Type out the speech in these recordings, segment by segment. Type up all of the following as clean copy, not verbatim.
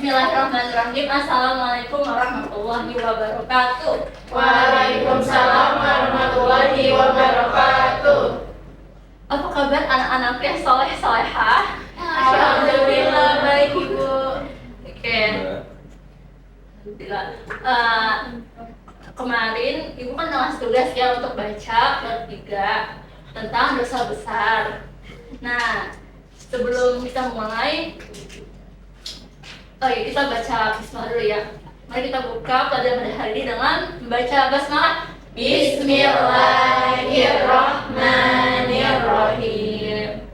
Bismillahirrahmanirrahim. Assalamualaikum warahmatullahi wabarakatuh. Waalaikumsalam warahmatullahi wabarakatuh. Apa kabar anak-anak yang soleh-solehah? Alhamdulillah baik Ibu. Oke. Alhamdulillah. Kemarin Ibu kan ngasih tugas ya untuk baca bab 3 tentang dosa besar. Nah, sebelum kita mulai, kita baca bismillah dulu ya. Mari kita buka pelajaran pada hari ini dengan membaca basmalah. Bismillahirrahmanirrahim.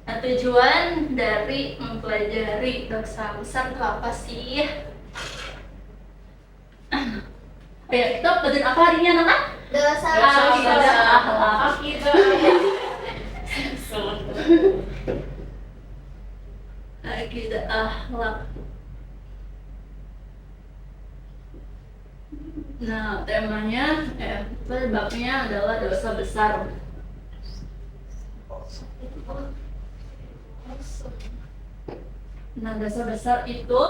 Nah, tujuan dari mempelajari dosa besar itu apa sih? Ayo, kita belajar apa hari ini anak-anak? Dosa akhlak. Akidah akhlak. Nah, temanya, babnya adalah dosa besar. Nah, dosa besar itu,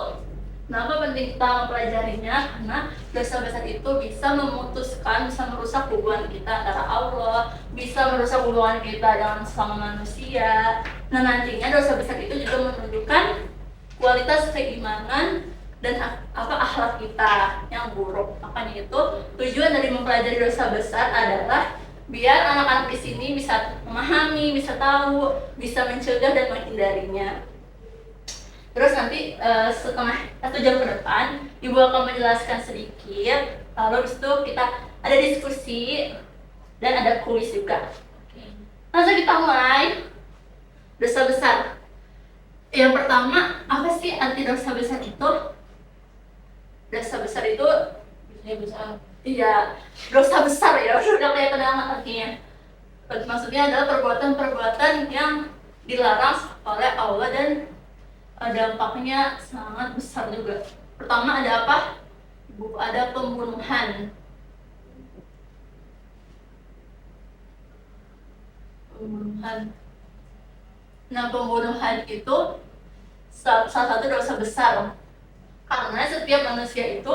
kenapa penting kita mempelajarinya? Karena dosa besar itu bisa memutuskan, bisa merusak hubungan kita antara Allah, bisa merusak hubungan kita dengan sesama manusia. Nah, nantinya dosa besar itu juga menunjukkan kualitas keimanan dan akhlak kita yang buruk. Makanya itu tujuan dari mempelajari dosa besar adalah biar anak-anak di sini bisa memahami, bisa tahu, bisa mencegah dan menghindarinya. Terus nanti setengah 1 jam ke depan Ibu akan menjelaskan sedikit, lalu habis itu kita ada diskusi dan ada kuis juga. Langsung kita mulai. Dosa besar. Yang pertama, apa sih arti dosa besar itu? Dosa besar itu iya, dosa besar ya, sudah kelihatan artinya. Maksudnya adalah perbuatan-perbuatan yang dilarang oleh Allah dan dampaknya sangat besar juga. Pertama ada apa? Ada pembunuhan. Nah, pembunuhan itu salah satu dosa besar. Karena setiap manusia itu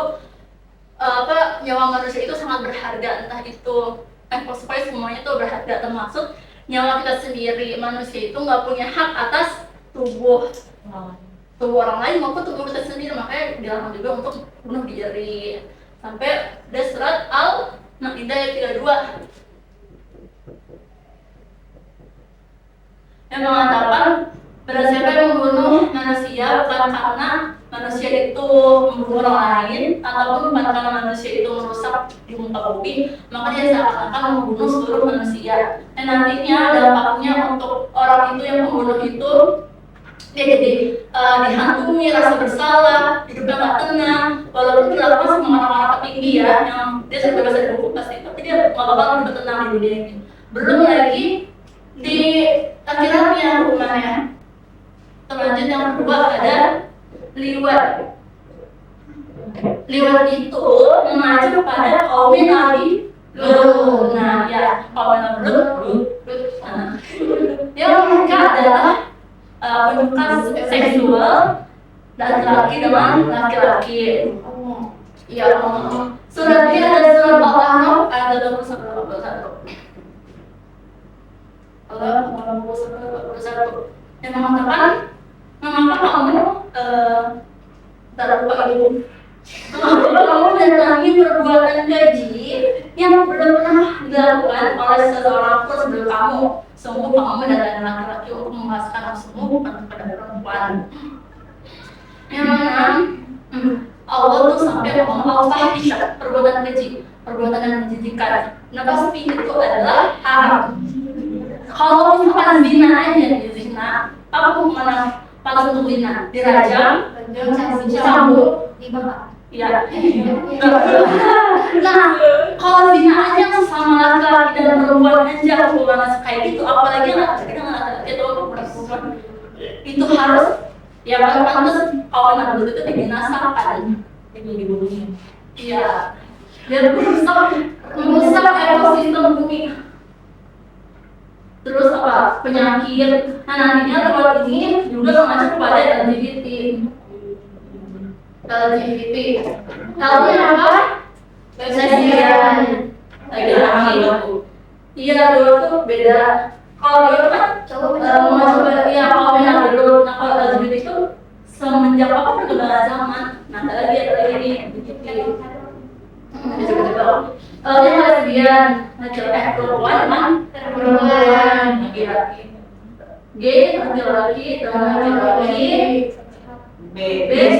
nyawa manusia itu sangat berharga, entah itu pokoknya semuanya itu berharga, termasuk nyawa kita sendiri. Manusia itu nggak punya hak atas tubuh orang lain maupun tubuh kita sendiri, makanya dilarang juga untuk bunuh diri. Sampai ada surat Al-Maidah ayat 32 yang mengatakan, pada siapa yang membunuh manusia bukan karena manusia itu membunuh orang lain ataupun bukan karena manusia itu merusak di muka bumi, maka dia seakan-akan membunuh seluruh manusia. Dan nantinya dampaknya untuk orang itu yang membunuh itu, dia jadi dihantui rasa bersalah, hidupnya nggak tenang, walaupun dilakukan sama orang-orang petinggi ya, yang dia sudah bebas dari hukum pasti, tapi dia nggak bakal hidup tenang di dunia ini. Belum lagi di akhiratnya hukumannya. Selanjutnya yang kedua ada liwat. Liwat itu mengacu pada kaum Nabi Lut. Nah, ya, kaum Nabi Lut. Yang mereka adalah penyuka seksual laki-laki dengan laki-laki. Ya, suratnya ada surat Al-A'raf ayat 21. Yang mengatakan kamu mendatangi perbuatan keji yang belum pernah dilakukan oleh seseorang pun sebelum kamu. Sungguh kamu mendatangi laki-laki untuk memuaskan nafsumu bukan kepada perempuan. Yang mana Allah tuh sampai ngomong al-fahisyah, perbuatan keji, perbuatan yang menjijikan. Nah, pasti itu adalah haram. Kalau misalkan zina aja nih, zina, apa hukuman paling untuk zina? Dirajam, dicambuk, dibakar. Iya. Nah, kalau zina aja sama laki-laki dan perempuan aja hukuman kayak gitu, apalagi laki-laki dengan laki-laki atau perempuan, itu harus ya pantas kawan dulu itu dibinasakan, dibunuhnya. Iya. Biar merusak ekosistem bumi. Terus apa? Penyakit. Nah, nantinya lewat ini juga mengacu kepada LGBT. LGBT. L-nya apa? Lesbian. Laki-laki. Iya, dulu tuh beda. Kalau dulu kan mau coba ya kalau yang dulu, nah kalau LGBT itu semenjak apa perkembangan zaman. Nah, ada lagi ini. L-nya lesbian. Laki-laki perempuan kan? Perempuan. Laki-laki. G laki-laki, laki-laki. B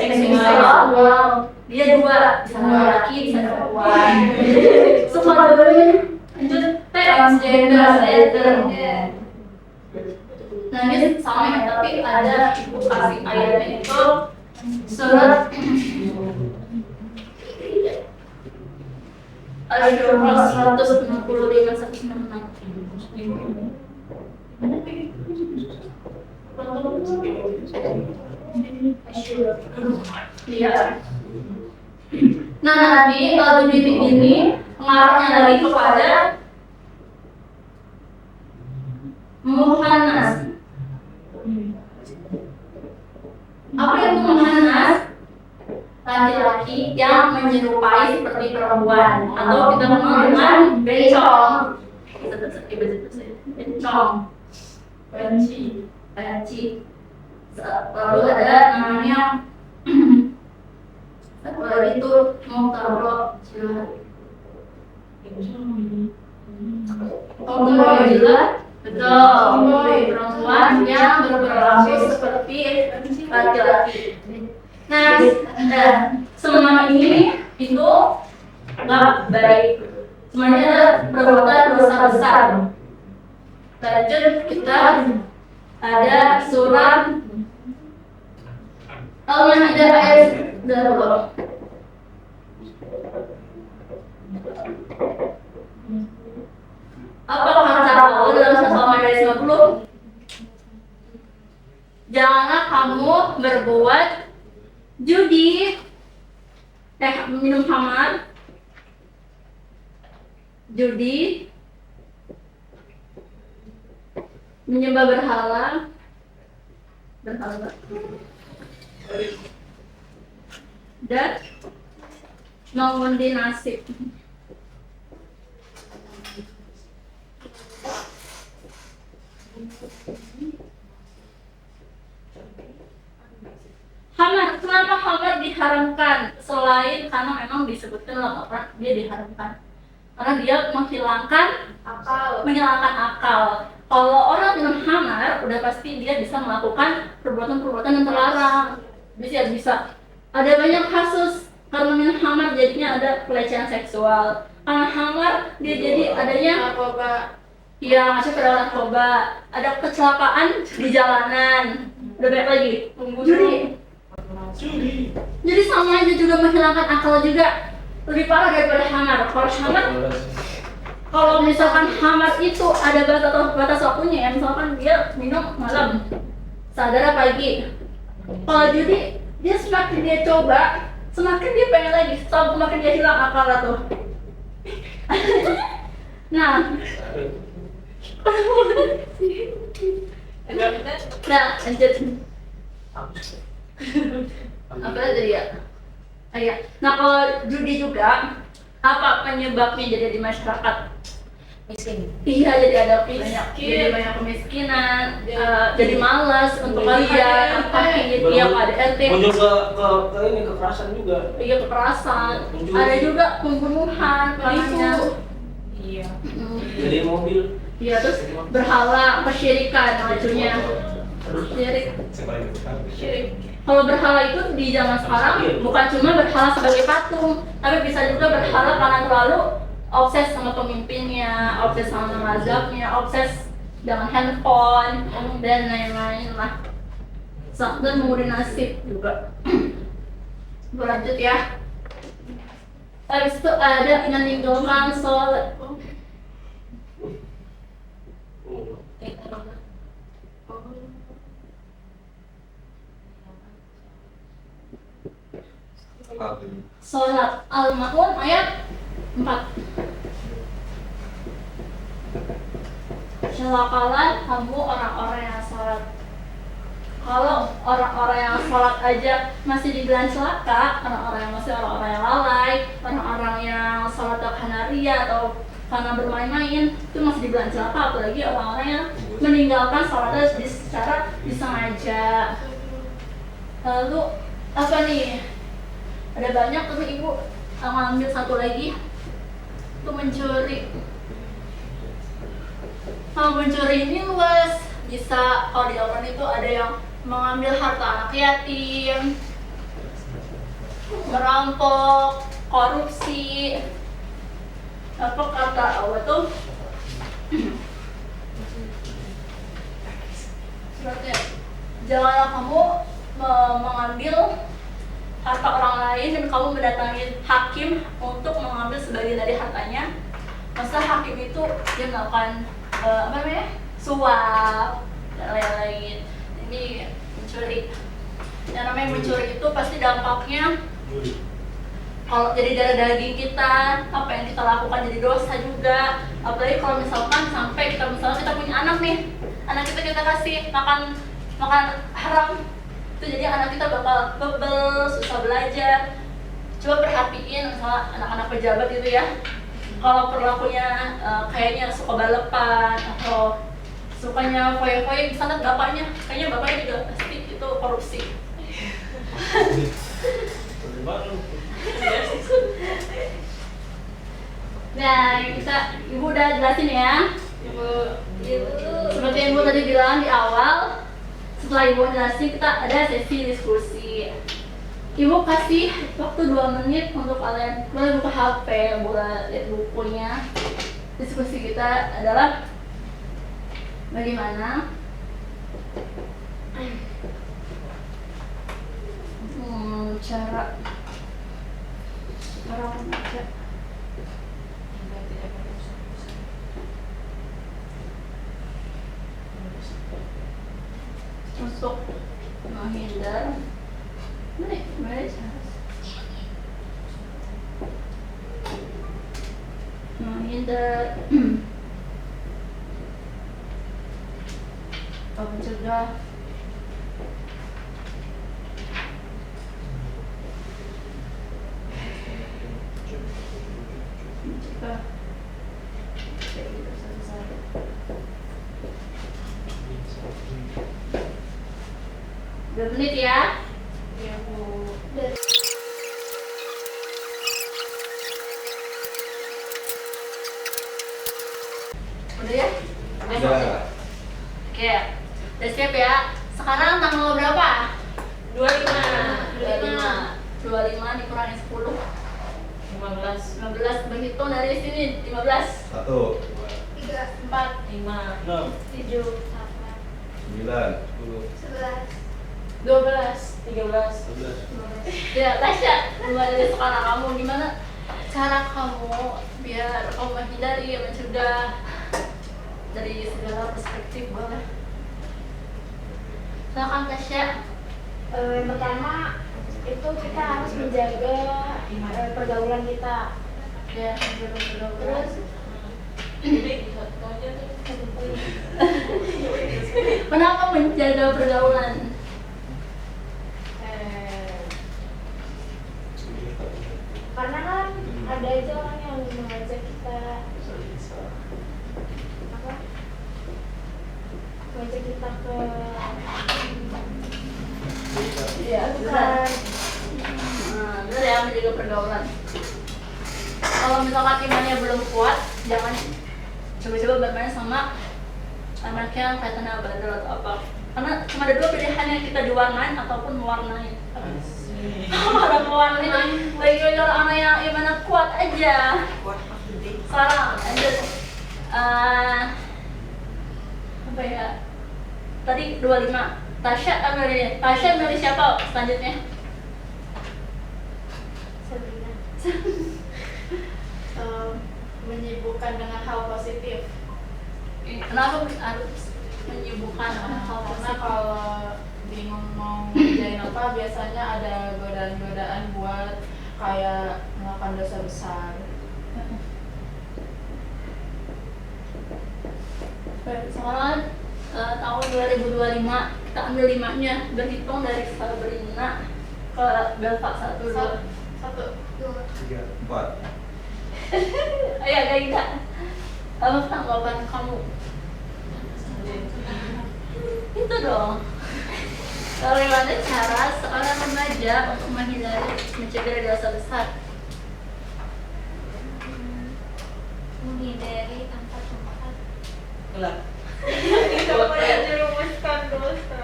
seksual. Dia dua, bisa laki, bisa perempuan. Semua dulu. Lanjut T transgender. Nah ini sama ya, tapi ada ibu kasih ayatnya itu surat Al-Syurah 165-166. Iya. Nah nanti kalau di titik ini pengarahnya lagi kepada muhannas. Apa itu muhannas? Laki-laki yang menyerupai seperti perempuan, atau kita kenal dengan bencong. Bencong, benci. Lalu ada namanya satu lagi itu mutabro. Mutabro jelas. Betul, perempuan yang berperilaku seperti laki-laki. Nah, semua ini itu nggak baik. Semuanya perbuatan dosa besar. Lanjut kita ada surat Al-Maidah ayat 20. Apa kata Allah dalam surat Al-Maidah ayat 50? Janganlah kamu berbuat judi, minum khamar, judi, menyembah berhala, dan mengundi nasib. Khamar, kenapa khamar diharamkan? Selain karena memang disebutkan dalam Al-Quran dia diharamkan karena dia menghilangkan akal. Kalau orang minum khamar, udah pasti dia bisa melakukan perbuatan-perbuatan yang terlarang. Bisa. Ada banyak kasus karena minum khamar jadinya ada pelecehan seksual. Karena khamar dia jadi adanya Narkoba. ya masuk ke dalam narkoba. Ada kecelakaan di jalanan. Udah banyak lagi. Jadi sama aja juga menghilangkan akal juga. Lebih parah daripada khamar. Kalau misalkan khamar itu ada batas waktunya ya, misalkan dia minum malam, sadar pagi. Kalau judi, dia semakin dia coba, semakin dia pengen lagi, semakin dia hilang akal tuh. Nah, lanjut. Apa tadi ya? Nah kalau judi juga, apa penyebabnya jadi di masyarakat? Miskin. Iya, jadi ada banyak kemiskinan, jadi malas untuk kerja, tiap ADRT. Muncul ke ini kekerasan juga. Iya, kekerasan. Ada juga pembunuhan, penipu. Iya. Jadi mobil. Iya, terus berhala, kesyirikan lucunya. Syirik. Kalau berhala itu di zaman sekarang bukan cuma berhala sebagai patung, tapi bisa juga berhala karena terlalu obses sama pemimpinnya, obses sama mazhabnya, obses dengan handphone dan lain-lain lah. Dan mengundi nasib juga. Berlanjut ya. Habis itu ada meninggalkan sholat. Sholat Al-Ma'un ayat 4. Celakalah kamu orang-orang yang sholat. Kalau orang-orang yang sholat aja masih dibilang celaka, orang-orang yang masih orang-orang yang lalai, orang-orang yang sholat karena ria atau karena bermain-main itu masih dibilang celaka, apalagi orang-orang yang meninggalkan sholatnya secara disengaja. Lalu apa nih? Ada banyak tapi ibu ngambil satu lagi, itu mencuri. Mencuri ini luas, bisa kalau di Al-Quran itu ada yang mengambil harta anak yatim, merampok, korupsi. Apa kata Allah tuh? Suratnya, janganlah kamu mengambil harta orang lain dan kamu mendatangi hakim untuk mengambil sebagian dari hartanya. Masa hakim itu dia melakukan suap dan lain-lain. Ini mencuri. Yang namanya mencuri itu pasti dampaknya kalau jadi darah daging kita, apa yang kita lakukan jadi dosa juga. Apalagi kalau misalkan sampai kita punya anak nih, anak kita kasih makan haram, itu jadi anak kita bakal bebel, susah belajar. Coba perhatiin misalnya anak-anak pejabat itu ya, kalau perilakunya kayaknya suka balapan atau sukanya foya-foya, misalnya bapaknya, kayaknya bapaknya juga pasti itu korupsi. Nah, ibu udah jelasin ya. Ibu seperti yang ibu tadi bilang di awal, setelah ibu jelasin kita ada sesi diskusi. Ibu kasih waktu 2 menit untuk kalian boleh buka HP, boleh lihat bukunya. Diskusi kita adalah bagaimana cara orang membaca untuk menghindar atau mencegah kayak gitu satu-satu. Udah menit ya? Iya Bu. Udah ya? Udah. Oke, udah siap ya? Sekarang tanggal berapa? 25 dikurangi 10 15 berhitung dari sini 15 1, 3, 4, 5, 6, 7, 9, 10, 12, 13. 11. Ya, Tasya, mulai dari sekarang kamu gimana cara kamu biar kamu menghindari, mencegah dari segala perspektif boleh. Silakan Tasya. Yang pertama itu kita harus menjaga pergaulan kita. Ya, terus Terus kenapa menjaga pergaulan? karena kan ada aja orang yang mengajak kita mengajak kita ke Iya, benar. Benar ya, menjaga pergaulan. Kalau misalkan imannya belum kuat, jangan coba-coba bermain sama anak yang kaitannya bandel atau apa. Karena cuma ada 2 pilihan yang kita diwarnain ataupun mewarnai. Orang mewarnain, bagi orang yang imannya kuat aja. Sekarang lanjut. Apa ya? Tadi 25. Tasya milih siapa selanjutnya? Sabrina. Menyibukkan dengan hal positif. Kenapa harus menyibukkan dengan hal Karena positif? kalau bingung mau ngerjain apa, biasanya ada godaan-godaan buat kayak melakukan dosa besar. Sekarang tahun 2025 kita ambil 5-nya, berhitung dari Sabrina ke Belva 1, 2. Satu. 2. 3, 4. Ayo Gaida, apa tanggapan kamu? Itu dong. Bagaimana cara seorang remaja untuk mencegah dosa besar? Menghindari tanpa tempat. Gelap. Itu apa yang dirumuskan dosa?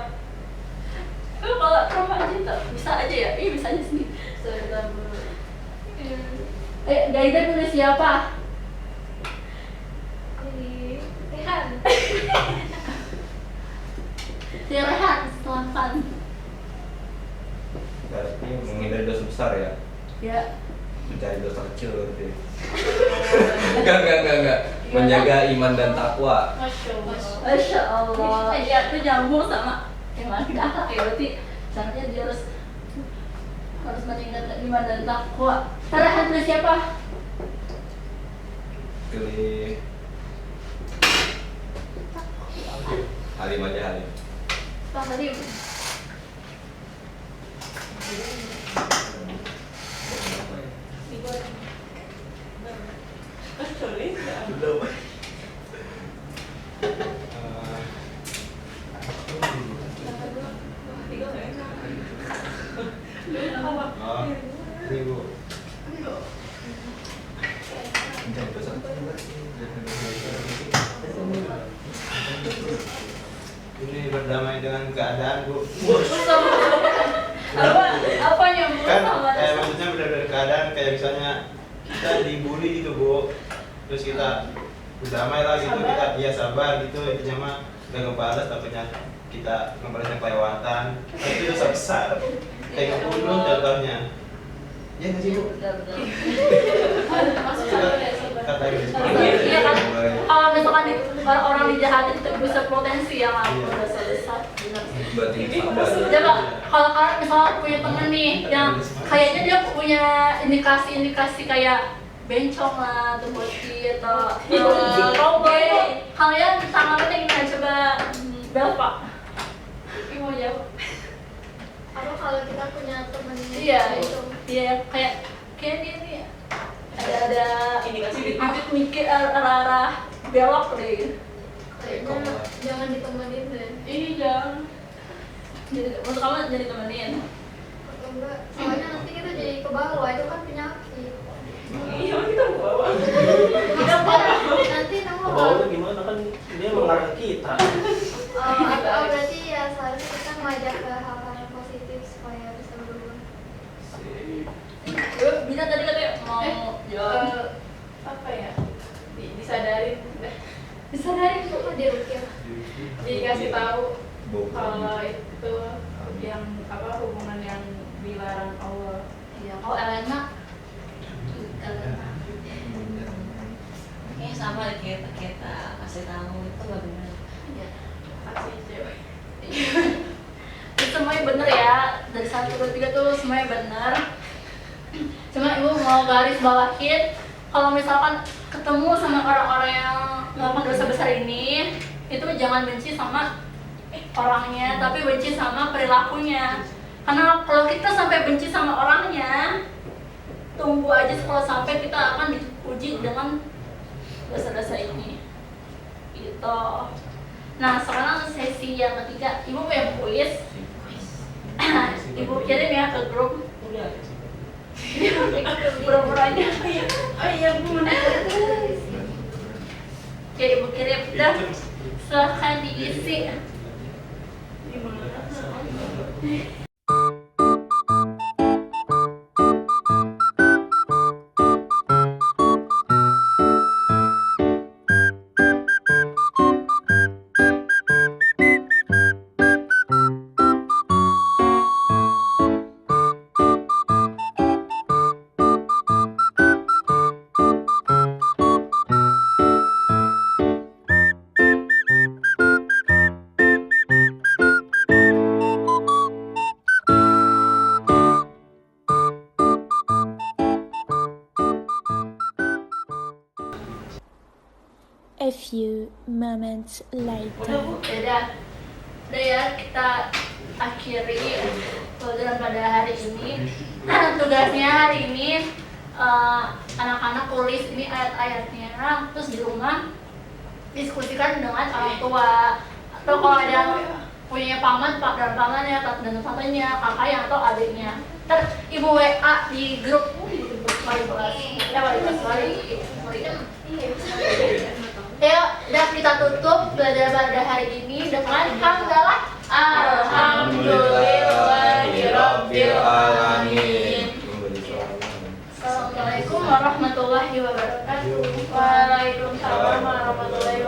Kalau remaja itu bisa aja ya? Iya bisa aja sih. Sebentar dulu. Gaida punya siapa? Jadi Rehan. Si Rehan, silahkan. Berarti menghindari dosa besar ya. Ya. Mencari dosa kecil berarti. Enggak. Menjaga iman dan takwa. Masya Allah. Masya Allah. Ya itu nyambung sama yang lagi akhlak ya, berarti caranya dia harus meningkatkan iman dan takwa. Rehan punya siapa? Pilih Halim aja Halim. Bang tadi Ini Bu. Mencari dosa kecil. Ini berdamai dengan keadaan Bu. apa yang Kan sama maksudnya benar dari keadaan kayak misalnya kita dibully gitu Bu. Terus kita berdamai lah gitu, kita ya sabar gitu, intinya mah udah ngebalas takutnya kita ngebalasnya kelewatan. Nah, itu dosa besar. Kayak ngebunuh contohnya. Ya nggak sih Bu? Masuk sabar ya, sabar. Kata gitu. Iya kan, kalau misalkan orang dijahatin itu bisa potensi yang aku dosa besar. Benar sih. Berarti sabar. Coba kalau kalian misalnya punya temen nih yang kayaknya dia punya indikasi kayak bencong lah, atau bocil atau cowboy, kalian tanggapannya gimana? Coba Belva. Ini mau jawab? Apa kalau kita punya temen Iya, itu? iya kayak dia nih ada Indikasi. bibit mikir arah belok deh. Kayaknya jangan ditemenin deh. Iya jangan. Jadi untuk kamu jadi temenin. Atau enggak, soalnya nanti kita jadi ke bawah, itu kan penyakit. Iya, kita mau bawa. Nanti kamu Ke bawah tuh gimana kan dia mengarah ke kita. berarti ya seharusnya kita ngajak ke hal-hal yang positif supaya bisa berubah. Bina tadi katanya mau jawab. Apa ya? Disadarin, Disadarin tuh. Apa dia ukir? dikasih tahu Bau. kalau itu yang apa hubungan yang dilarang Allah. Iya, kalau Elena Kayaknya sama kita kasih tahu itu nggak benar. iya. Kasih cewek. Itu semuanya bener ya, dari 1, 2, 3 tuh semuanya bener. Cuma ibu mau garis bawahin, kalau misalkan ketemu sama orang-orang yang melakukan dosa besar ini, itu jangan benci sama orangnya, tapi benci sama perilakunya. Karena kalau kita sampai benci sama orangnya, tunggu aja kalau sampai kita akan diuji dengan dosa-dosa ini. Gitu. Nah, sekarang sesi yang ketiga, ibu punya kuis. Ibu kirim ya ke grup. Udah. Pura-puranya. Oh iya bu. Oke, ibu kirim. Udah, silahkan diisi. A few moments later. Udah ya, kita akhiri pelajaran pada hari ini. Tugasnya hari ini anak-anak tulis ini ayat-ayatnya, terus di rumah diskusikan dengan orang tua, atau kalau ada yang punya paman, pak dan pamannya, dan tantenya, kakaknya atau adiknya. Ntar ibu WA di grup wali kelas, wali kelas wali. Dan kita tutup belajar pada hari ini dengan hamdalah alhamdulillahirabbil alamin. Assalamualaikum warahmatullahi wabarakatuh. Waalaikumsalam warahmatullahi wabarakatuh.